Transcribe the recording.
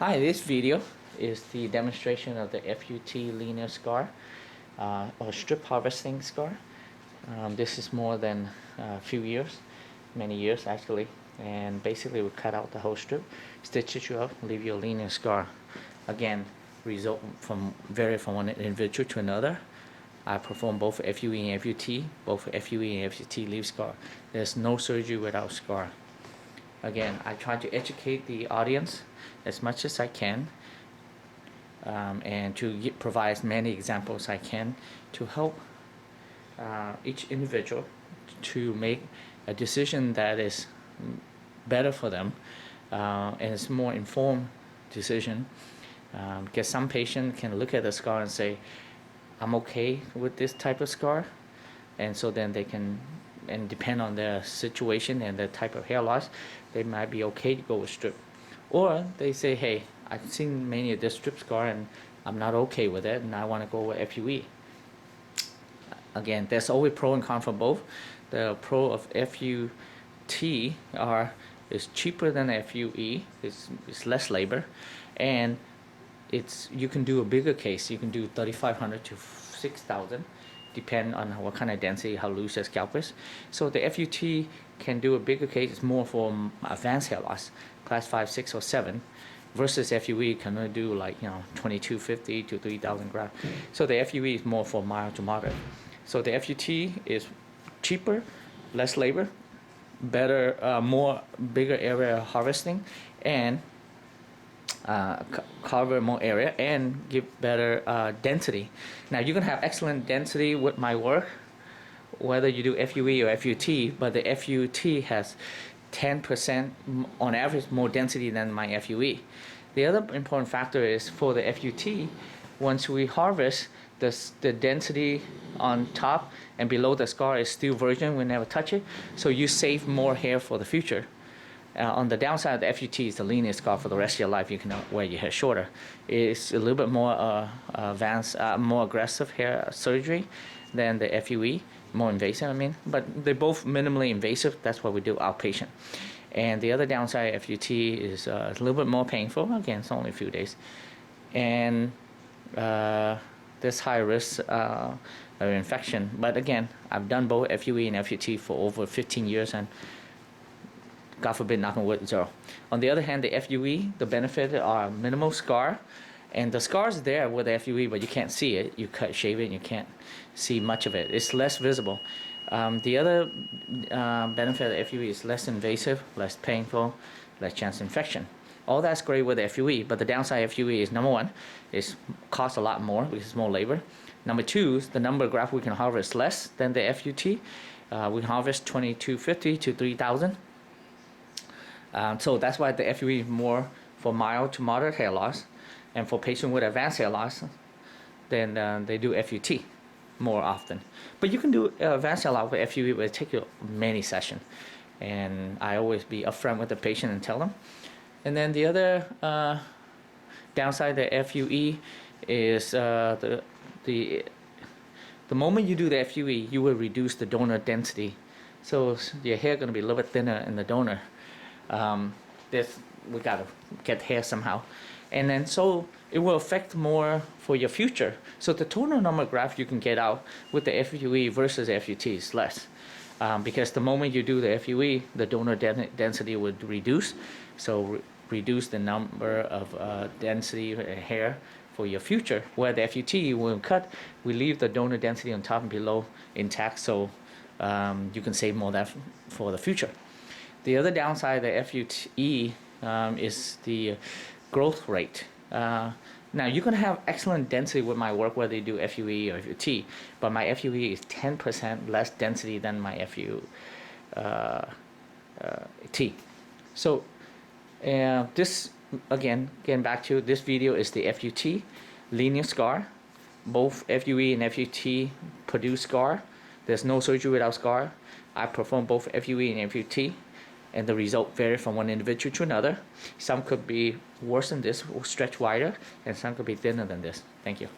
Hi, this video is the demonstration of the FUT linear scar or strip harvesting scar. This is more than a few years, many years actually, and basically we cut out the whole strip, stitch it up, leave you a linear scar. Again, result vary from one individual to another. I perform both FUE and FUT. Both FUE and FUT leave scar. There's no surgery without scar. Again, I try to educate the audience as much as I can, and to provide as many examples I can to help each individual to make a decision that is better for them, and it's more informed decision, because some patient can look at the scar and say, I'm okay with this type of scar, and so then they can, and depend on their situation and the type of hair loss, they might be okay to go with strip. Or they say, hey, I've seen many of this strip scar and I'm not okay with it and I want to go with FUE. Again, there's always pro and con for both. The pro of FUT is cheaper than FUE, it's less labor, and you can do a bigger case. You can do 3,500 to 6,000, depend on what kind of density, how loose your scalp is. So the FUT can do a bigger case. It's more for advanced hair loss, class 5, 6, or 7, versus FUE can only do like 2,250 to 3,000 grafts. So the FUE is more for mild to moderate. So the FUT is cheaper, less labor, better, bigger area harvesting, and cover more area and give better density. Now you can have excellent density with my work, whether you do FUE or FUT, but the FUT has 10% on average more density than my FUE. The other important factor is for the FUT, once we harvest, the density on top and below the scar is still virgin, we never touch it, so you save more hair for the future. On the downside of the FUT is the linear scar for the rest of your life. You can wear your hair shorter. It's a little bit more advanced, more aggressive hair surgery than the FUE, more invasive I mean, but they're both minimally invasive. That's what we do outpatient. And the other downside of FUT is a little bit more painful. Again, it's only a few days. And there's high risk of infection. But again, I've done both FUE and FUT for over 15 years and God forbid, knock on wood, 0. On the other hand, the FUE, the benefit are minimal scar, and the scar is there with the FUE, but you can't see it. You shave it, and you can't see much of it. It's less visible. The other benefit of the FUE is less invasive, less painful, less chance of infection. All that's great with the FUE, but the downside of FUE is, number one, it costs a lot more because it's more labor. Number two, the number of grafts we can harvest less than the FUT. We can harvest 2,250 to 3,000. So that's why the FUE is more for mild to moderate hair loss, and for patients with advanced hair loss, then they do FUT more often. But you can do advanced hair loss with FUE, but it takes you many sessions, and I always be upfront with the patient and tell them. And then the other downside of the FUE is the moment you do the FUE, you will reduce the donor density, so your hair going to be a little bit thinner in the donor. We gotta get hair somehow, and then so it will affect more for your future. So the total number of grafts you can get out with the FUE versus FUT is less, because the moment you do the FUE, the donor density would reduce, so reduce the number of density hair for your future. Where the FUT will cut, we leave the donor density on top and below intact, so you can save more of that for the future. The other downside of the FUE is the growth rate. Now you can have excellent density with my work, whether you do FUE or FUT, but my FUE is 10% less density than my FUT. So this, again, getting back to this video, is the FUT linear scar. Both FUE and FUT produce scar. There's no surgery without scar. I perform both FUE and FUT, and the result vary from one individual to another. Some could be worse than this, or stretch wider, and some could be thinner than this. Thank you.